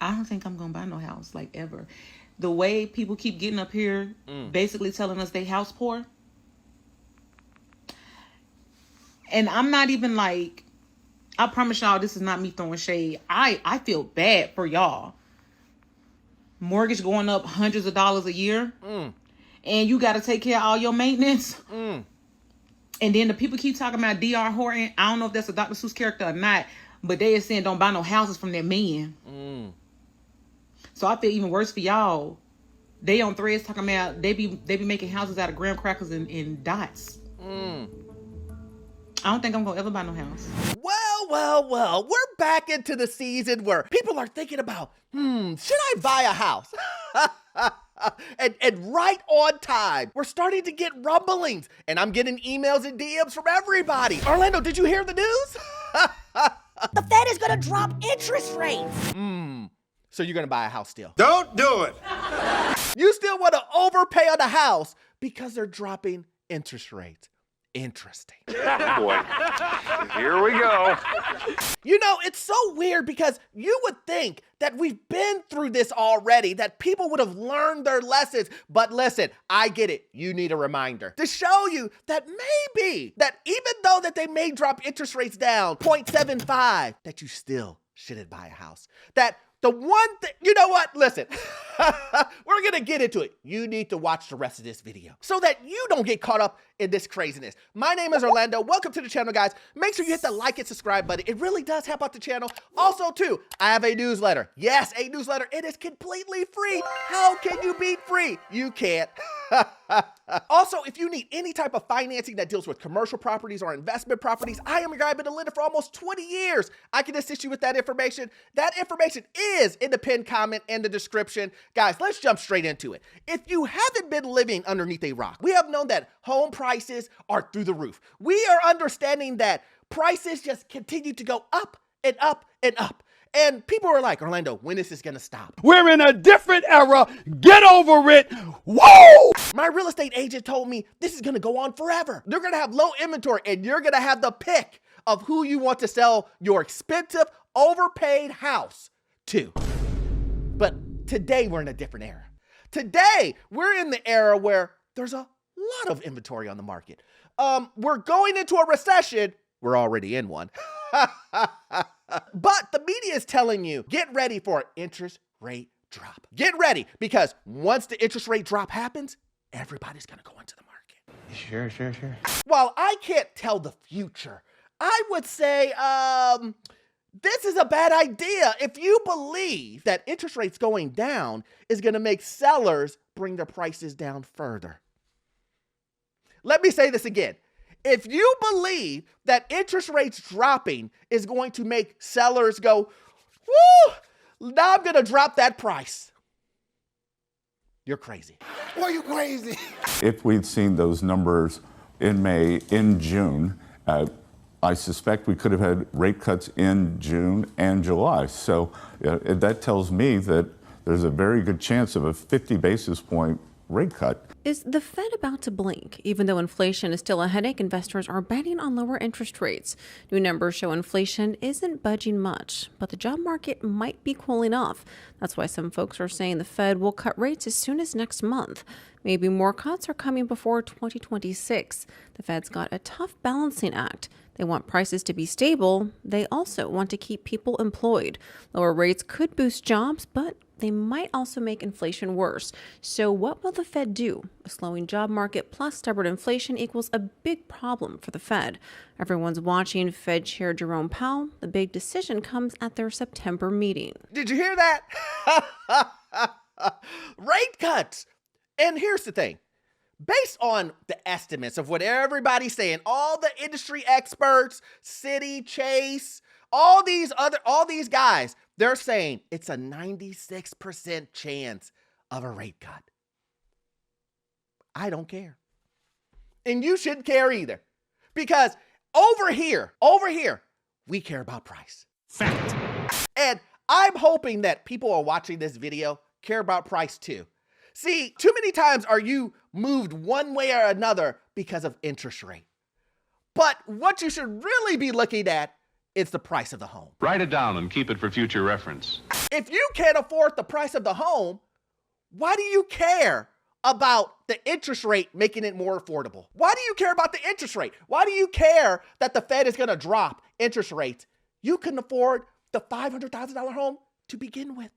I don't think I'm gonna buy no house like ever. The way people keep getting up here, basically telling us they house poor, and I'm not even like. I promise y'all, this is not me throwing shade. I feel bad for y'all. Mortgage going up hundreds of dollars a year, and you got to take care of all your maintenance. And then the people keep talking about D.R. Horton. I don't know if that's a Dr. Seuss character or not, but they are saying don't buy no houses from that man. So I feel even worse for y'all. They on Threads talking about they be making houses out of graham crackers and dots. I don't think I'm gonna ever buy no house. Well, we're back into the season where people are thinking about, should I buy a house? and right on time, we're starting to get rumblings, and I'm getting emails and DMs from everybody. Orlando, did you hear the news? The Fed is gonna drop interest rates. So you're gonna buy a house still? Don't do it. You still want to overpay on a house because they're dropping interest rates. Interesting. Boy, here we go. You know, it's so weird because you would think that we've been through this already, that people would have learned their lessons. But listen, I get it. You need a reminder to show you that maybe that even though that they may drop interest rates down 0.75, that you still shouldn't buy a house. That the one thing, you know what? Listen, we're going to get into it. You need to watch the rest of this video so that you don't get caught up in this craziness. My name is Orlando. Welcome to the channel, guys. Make sure you hit the like and subscribe button. It really does help out the channel. Also, too, I have a newsletter. Yes, a newsletter. It is completely free. How can you beat free? You can't. Also, if you need any type of financing that deals with commercial properties or investment properties, I am your guy. I've been a lender for almost 20 years. I can assist you with that information. That information is in the pinned comment and the description. Guys, let's jump straight into it. If you haven't been living underneath a rock, we have known that home prices are through the roof. We are understanding that prices just continue to go up and up and up. And people are like, Orlando, when is this gonna stop? We're in a different era. Get over it. Whoa! My real estate agent told me this is gonna go on forever. They're gonna have low inventory and you're gonna have the pick of who you want to sell your expensive, overpaid house to. But today we're in a different era. Today we're in the era where there's a lot of inventory on the market. We're going into a recession. We're already in one. But the media is telling you, get ready for an interest rate drop. Get ready, because once the interest rate drop happens, everybody's gonna go into the market. Sure. While I can't tell the future, I would say, this is a bad idea if you believe that interest rates going down is gonna make sellers bring their prices down further. Let me say this again. If you believe that interest rates dropping is going to make sellers go, woo, now I'm going to drop that price, you're crazy. Why are you crazy? If we'd seen those numbers in May, in June, I suspect we could have had rate cuts in June and July. So that tells me that there's a very good chance of a 50 basis point rate cut. Is the Fed about to blink? Even though inflation is still a headache, investors are betting on lower interest rates. New numbers show inflation isn't budging much, but the job market might be cooling off. That's why some folks are saying the Fed will cut rates as soon as next month. Maybe more cuts are coming before 2026. The Fed's got a tough balancing act. They want prices to be stable. They also want to keep people employed. Lower rates could boost jobs, but they might also make inflation worse. So what will the Fed do? A slowing job market plus stubborn inflation equals a big problem for the Fed. Everyone's watching Fed Chair Jerome Powell. The big decision comes at their September meeting. Did you hear that? Rate cuts. And here's the thing. Based on the estimates of what everybody's saying, all the industry experts, Citi, Chase, all these guys, they're saying it's a 96% chance of a rate cut. I don't care. And you shouldn't care either. Because over here, we care about price. Fact. And I'm hoping that people are watching this video care about price too. See, too many times are you moved one way or another because of interest rate. But what you should really be looking at it's the price of the home. Write it down and keep it for future reference. If you can't afford the price of the home, why do you care about the interest rate making it more affordable? Why do you care about the interest rate? Why do you care that the Fed is going to drop interest rates? You couldn't afford the $500,000 home to begin with.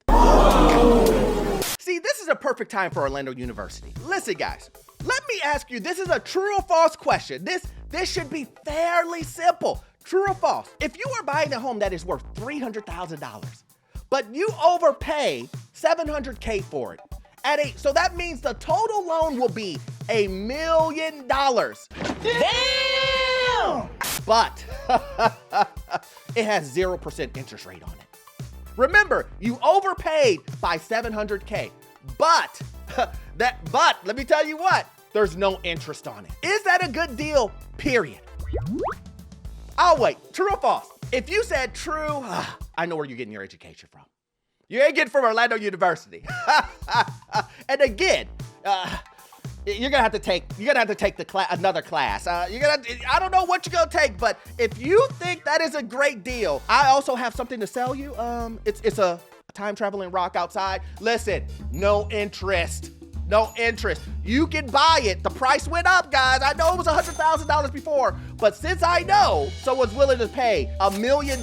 See, this is a perfect time for Orlando University. Listen, guys, let me ask you, this is a true or false question. This should be fairly simple. True or false? If you are buying a home that is worth $300,000, but you overpay $700K for it, so that means the total loan will be $1 million. Damn! But it has 0% interest rate on it. Remember, you overpaid by $700K, but let me tell you what, there's no interest on it. Is that a good deal? Period. I'll wait. True or false? If you said true, I know where you're getting your education from. You ain't getting from Orlando University. And again, you're gonna have to take another class. I don't know what you're gonna take, but if you think that is a great deal, I also have something to sell you. It's a time traveling rock outside. Listen, no interest. No interest. You can buy it. The price went up, guys. I know it was $100,000 before, but since I know someone's willing to pay $1 million,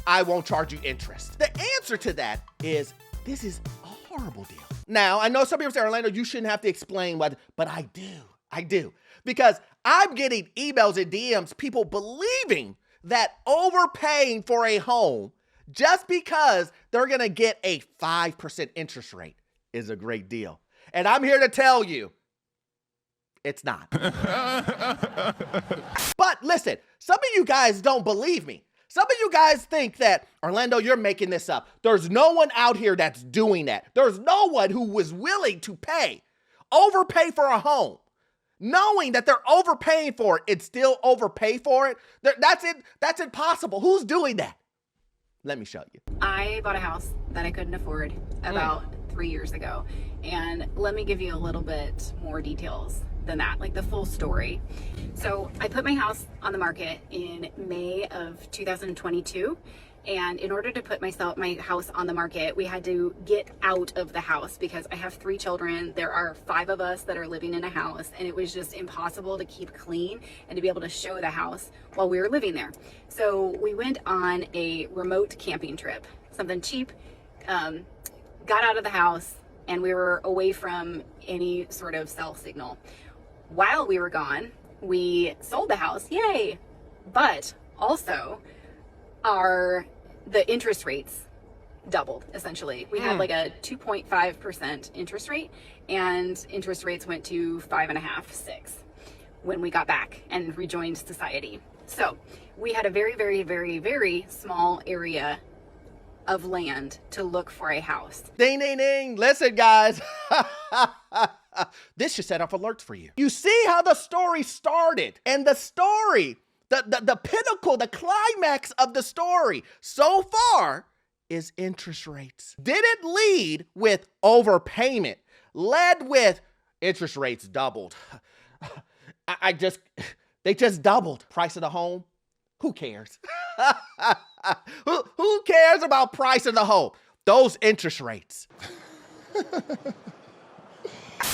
I won't charge you interest. The answer to that is this is a horrible deal. Now, I know some people say, Orlando, you shouldn't have to explain what, but I do. Because I'm getting emails and DMs, people believing that overpaying for a home just because they're gonna get a 5% interest rate is a great deal. And I'm here to tell you, it's not. But listen, some of you guys don't believe me. Some of you guys think that, Orlando, you're making this up. There's no one out here that's doing that. There's no one who was willing to overpay for a home, knowing that they're overpaying for it and still overpay for it. That's impossible. Who's doing that? Let me show you. I bought a house that I couldn't afford about 3 years ago. And let me give you a little bit more details than that, like the full story. So I put my house on the market in May of 2022. And in order to put my house on the market, we had to get out of the house because I have 3 children. There are 5 of us that are living in a house, and it was just impossible to keep clean and to be able to show the house while we were living there. So we went on a remote camping trip, something cheap, got out of the house, and we were away from any sort of cell signal. While we were gone, we sold the house, yay! But also, the interest rates doubled, essentially. We had like a 2.5% interest rate, and interest rates went to 5.5%, 6 when we got back and rejoined society. So we had a very, very, very, very small area of land to look for a house. Ding, ding, ding. Listen, guys. This should set off alerts for you. You see how the story started, and the story, the pinnacle, the climax of the story so far is interest rates. Didn't lead with overpayment, led with interest rates doubled. They just doubled. Price of the home, who cares? Who cares about price of the home? Those interest rates.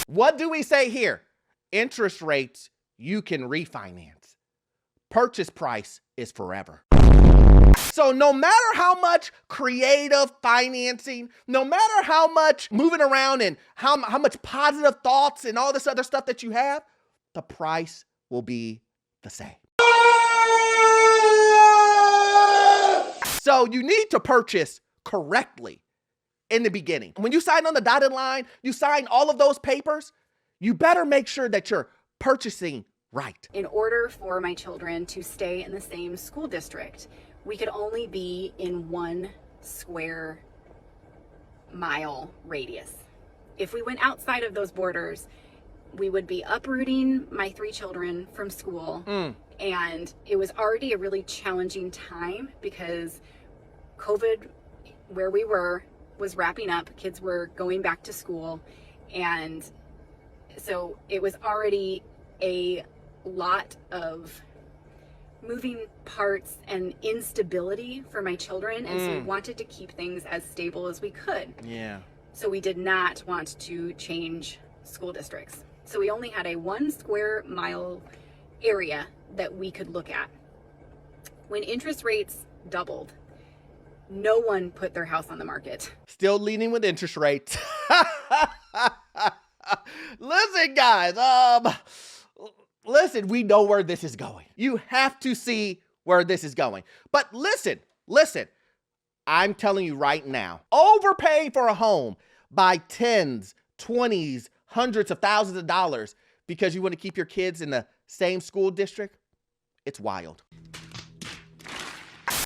What do we say here? Interest rates, you can refinance. Purchase price is forever. So no matter how much creative financing, no matter how much moving around and how much positive thoughts and all this other stuff that you have, the price will be the same. So you need to purchase correctly in the beginning. When you sign on the dotted line, you sign all of those papers, you better make sure that you're purchasing right. In order for my children to stay in the same school district, we could only be in 1 square mile radius. If we went outside of those borders, we would be uprooting my 3 children from school. And it was already a really challenging time because COVID, where we were, was wrapping up. Kids were going back to school. And so it was already a lot of moving parts and instability for my children, and so we wanted to keep things as stable as we could. Yeah. So we did not want to change school districts. So we only had a 1 square mile area that we could look at. When interest rates doubled, no one put their house on the market. Still leaning with interest rates. Listen, guys, listen, we know where this is going. You have to see where this is going. But listen, I'm telling you right now, overpaying for a home by tens, 20s, hundreds of thousands of dollars because you want to keep your kids in the same school district, it's wild.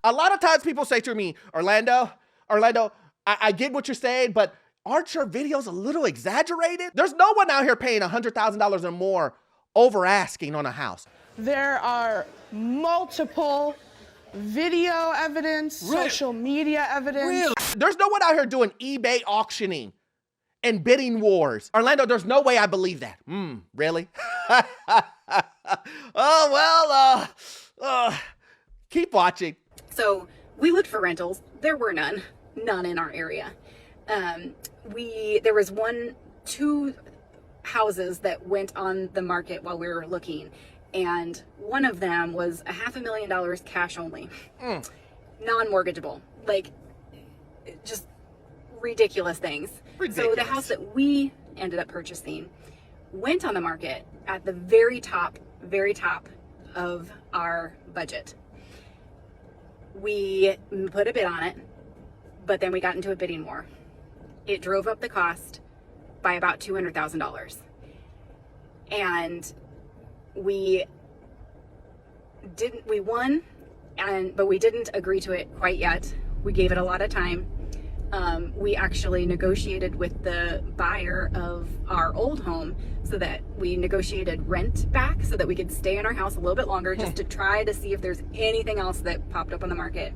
A lot of times people say to me, Orlando, I get what you're saying, but aren't your videos a little exaggerated? There's no one out here paying $100,000 or more over asking on a house. There are multiple video evidence, social media evidence. There's no one out here doing eBay auctioning and bidding wars. Orlando, there's no way I believe that. Really? Oh, well, keep watching. So we looked for rentals. There were none in our area. There was 2 houses that went on the market while we were looking, and one of them was $500,000 cash only, non-mortgageable, like just ridiculous things. So the house that we ended up purchasing went on the market at the very top of our budget. We put a bid on it, but then we got into a bidding war. It drove up the cost by about $200,000. And we won, but we didn't agree to it quite yet. We gave it a lot of time. We actually negotiated with the buyer of our old home so that we negotiated rent back so that we could stay in our house a little bit longer just to try to see if there's anything else that popped up on the market.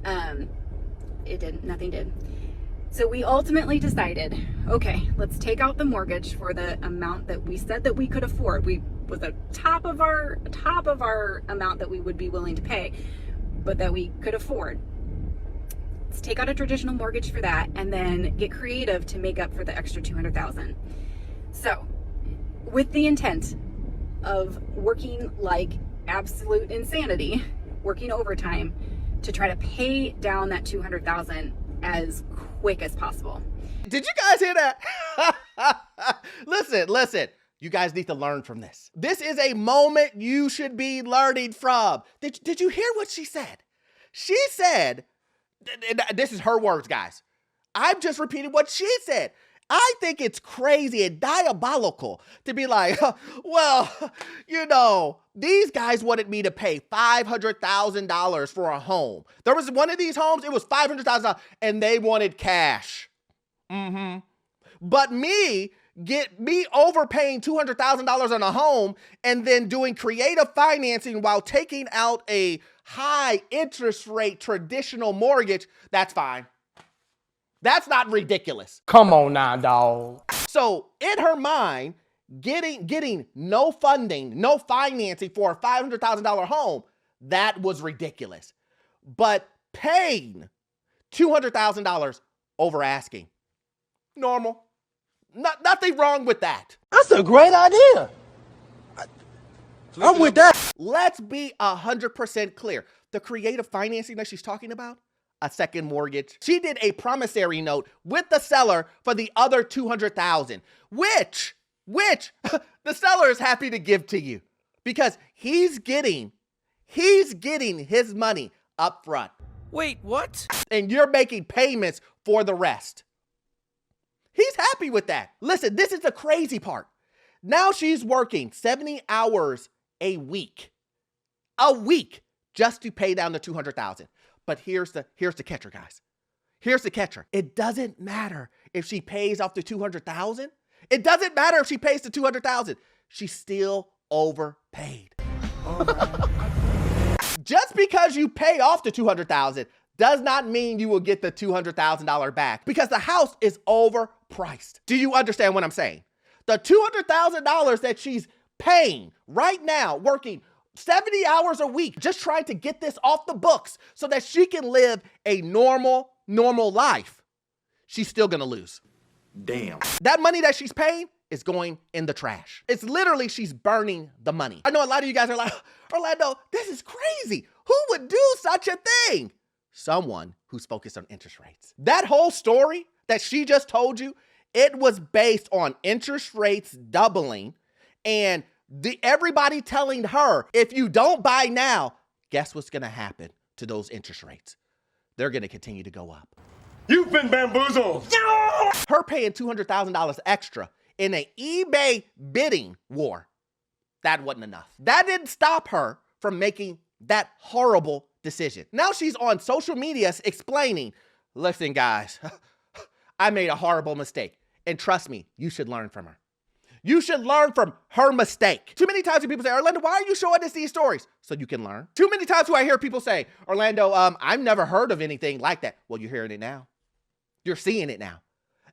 Nothing did. So we ultimately decided, okay, let's take out the mortgage for the amount that we said that we could afford. We was the top of our amount that we would be willing to pay, but that we could afford. Let's take out a traditional mortgage for that and then get creative to make up for the extra $200,000. So, with the intent of working like absolute insanity, working overtime to try to pay down that $200,000 as quick as possible. Did you guys hear that? Listen. You guys need to learn from this. This is a moment you should be learning from. Did you hear what she said? She said, this is her words, guys. I'm just repeating what she said. I think it's crazy and diabolical to be like, well, these guys wanted me to pay $500,000 for a home. There was one of these homes, it was $500,000, and they wanted cash. But me overpaying $200,000 on a home and then doing creative financing while taking out a high interest rate traditional mortgage, that's fine. That's not ridiculous. Come on now, dog. So in her mind, getting no funding, no financing for a $500,000 home, that was ridiculous. But paying $200,000 over asking, normal. Nothing wrong with that. That's a great idea. I'm with that. Let's be 100% clear. The creative financing that she's talking about, a second mortgage. She did a promissory note with the seller for the other $200,000, which the seller is happy to give to you because he's getting his money up front. Wait, what? And you're making payments for the rest. He's happy with that. Listen, this is the crazy part. Now she's working 70 hours a week just to pay down the $200,000. But here's the catcher, guys. Here's the catcher. It doesn't matter if she pays off the $200,000. It doesn't matter if she pays the $200,000. She still overpaid. Just because you pay off the $200,000 does not mean you will get the $200,000 back because the house is overpriced. Do you understand what I'm saying? The $200,000 that she's paying right now, working 70 hours a week just trying to get this off the books so that she can live a normal life, she's still gonna lose. Damn. That money that she's paying is going in the trash. It's literally, she's burning the money. I know a lot of you guys are like, Orlando, this is crazy. Who would do such a thing? Someone who's focused on interest rates. That whole story that she just told you, it was based on interest rates doubling and everybody telling her, if you don't buy now, guess what's gonna happen to those interest rates? They're gonna continue to go up. You've been bamboozled. Her paying $200,000 extra in an eBay bidding war, that wasn't enough. That didn't stop her from making that horrible decision. Now she's on social media explaining, listen guys, I made a horrible mistake. And trust me, you should learn from her. You should learn from her mistake. Too many times people say, Orlando, why are you showing us these stories? So you can learn. Too many times I hear people say, Orlando, I've never heard of anything like that. Well, you're hearing it now. You're seeing it now.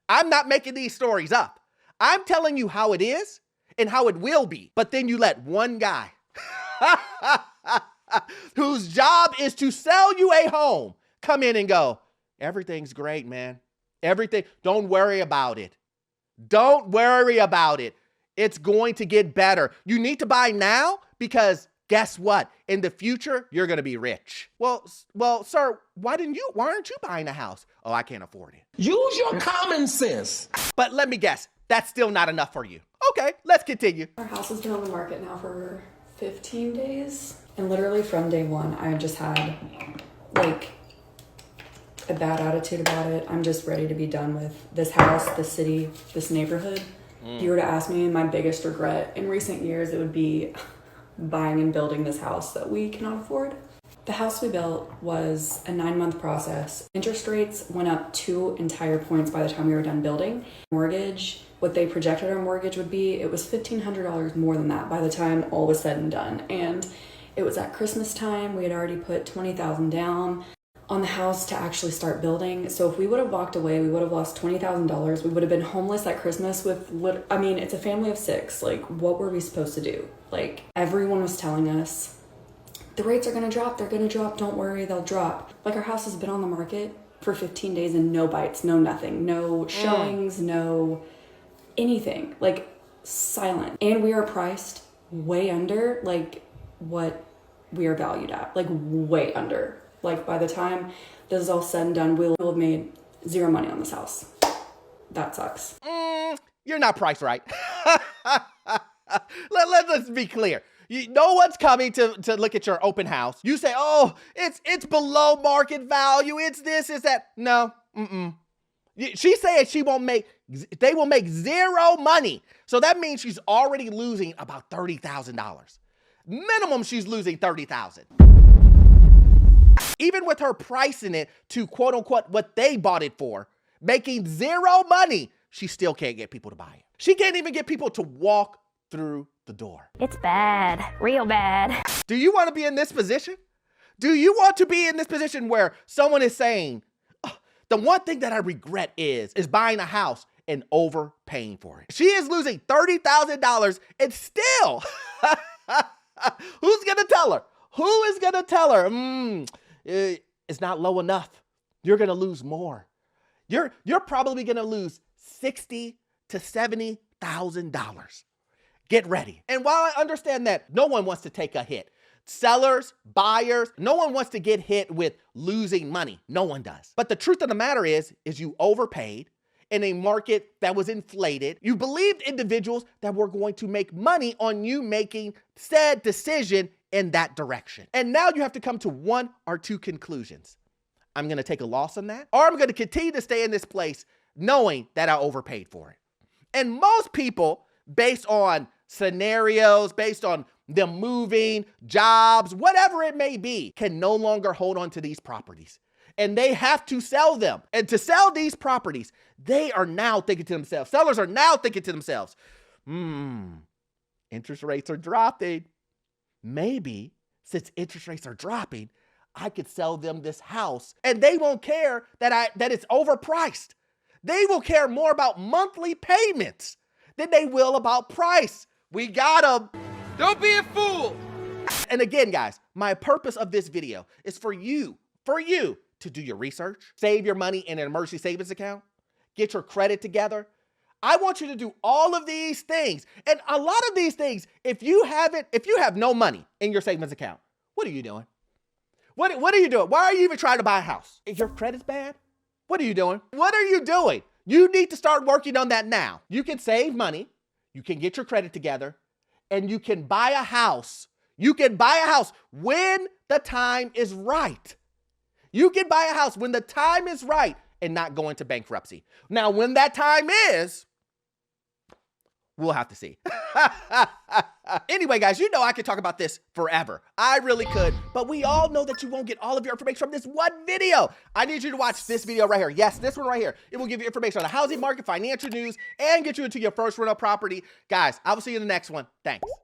I'm not making these stories up. I'm telling you how it is and how it will be. But then you let one guy whose job is to sell you a home come in and go, everything's great, man. Everything, don't worry about it. Don't worry about it. It's going to get better. You need to buy now because guess what? In the future, you're going to be rich. Well, sir, why aren't you buying a house? Oh, I can't afford it. Use your common sense. But let me guess, that's still not enough for you. Okay, let's continue. Our house has been on the market now for 15 days. And literally from day one, I just had like a bad attitude about it. I'm just ready to be done with this house, this city, this neighborhood. If you were to ask me my biggest regret in recent years, it would be buying and building this house that we cannot afford. The house we built was a 9-month process. Interest rates went up 2 entire points by the time we were done building. Mortgage, what they projected our mortgage would be, it was $1,500 more than that by the time all was said and done. And it was at Christmas time. We had already put $20,000 down on the house to actually start building. So if we would have walked away, we would have lost $20,000. We would have been homeless at Christmas with it's a family of 6. Like, what were we supposed to do? Like, everyone was telling us, the rates are gonna drop, they're gonna drop, don't worry, they'll drop. Like, our house has been on the market for 15 days and no bites, no nothing, no showings, no anything, like silent. And we are priced way under like what we are valued at, like way under. Like, by the time this is all said and done, we'll have made 0 money on this house. That sucks. You're not priced right. Let's be clear. No one's coming to look at your open house. You say, oh, it's below market value. It's this, it's that. No, She's saying they will make 0 money. So that means she's already losing about $30,000. Minimum, she's losing $30,000. Even with her pricing it to quote unquote what they bought it for, making 0 money, she still can't get people to buy it. She can't even get people to walk through the door. It's bad, real bad. Do you want to be in this position? Do you want to be in this position where someone is saying, oh, the one thing that I regret is buying a house and overpaying for it? She is losing $30,000 and still, who's going to tell her? Who is going to tell her? It's not low enough. You're going to lose more. You're probably going to lose $60,000 to $70,000. Get ready. And while I understand that no one wants to take a hit, sellers, buyers, no one wants to get hit with losing money. No one does. But the truth of the matter is you overpaid in a market that was inflated. You believed individuals that were going to make money on you making said decision in that direction. And now you have to come to 1 or 2 conclusions. I'm going to take a loss on that, or I'm going to continue to stay in this place knowing that I overpaid for it. And most people, based on scenarios, based on them moving, jobs, whatever it may be, can no longer hold on to these properties. And they have to sell them. And to sell these properties, they are now thinking to themselves, sellers are now thinking to themselves, interest rates are dropping. Maybe since interest rates are dropping, I could sell them this house and they won't care that it's overpriced. They will care more about monthly payments than they will about price. We got them. Don't be a fool. And again, guys, my purpose of this video is for you to do your research, save your money in an emergency savings account, get your credit together. I want you to do all of these things. And a lot of these things, if you have no money in your savings account, what are you doing? What are you doing? Why are you even trying to buy a house? If your credit's bad, what are you doing? What are you doing? You need to start working on that now. You can save money, you can get your credit together, and you can buy a house. You can buy a house when the time is right. You can buy a house when the time is right and not go into bankruptcy. Now, when that time is, we'll have to see. Anyway, guys, you know I could talk about this forever. I really could, but we all know that you won't get all of your information from this one video. I need you to watch this video right here. Yes, this one right here. It will give you information on the housing market, financial news, and get you into your first rental property. Guys, I will see you in the next one. Thanks.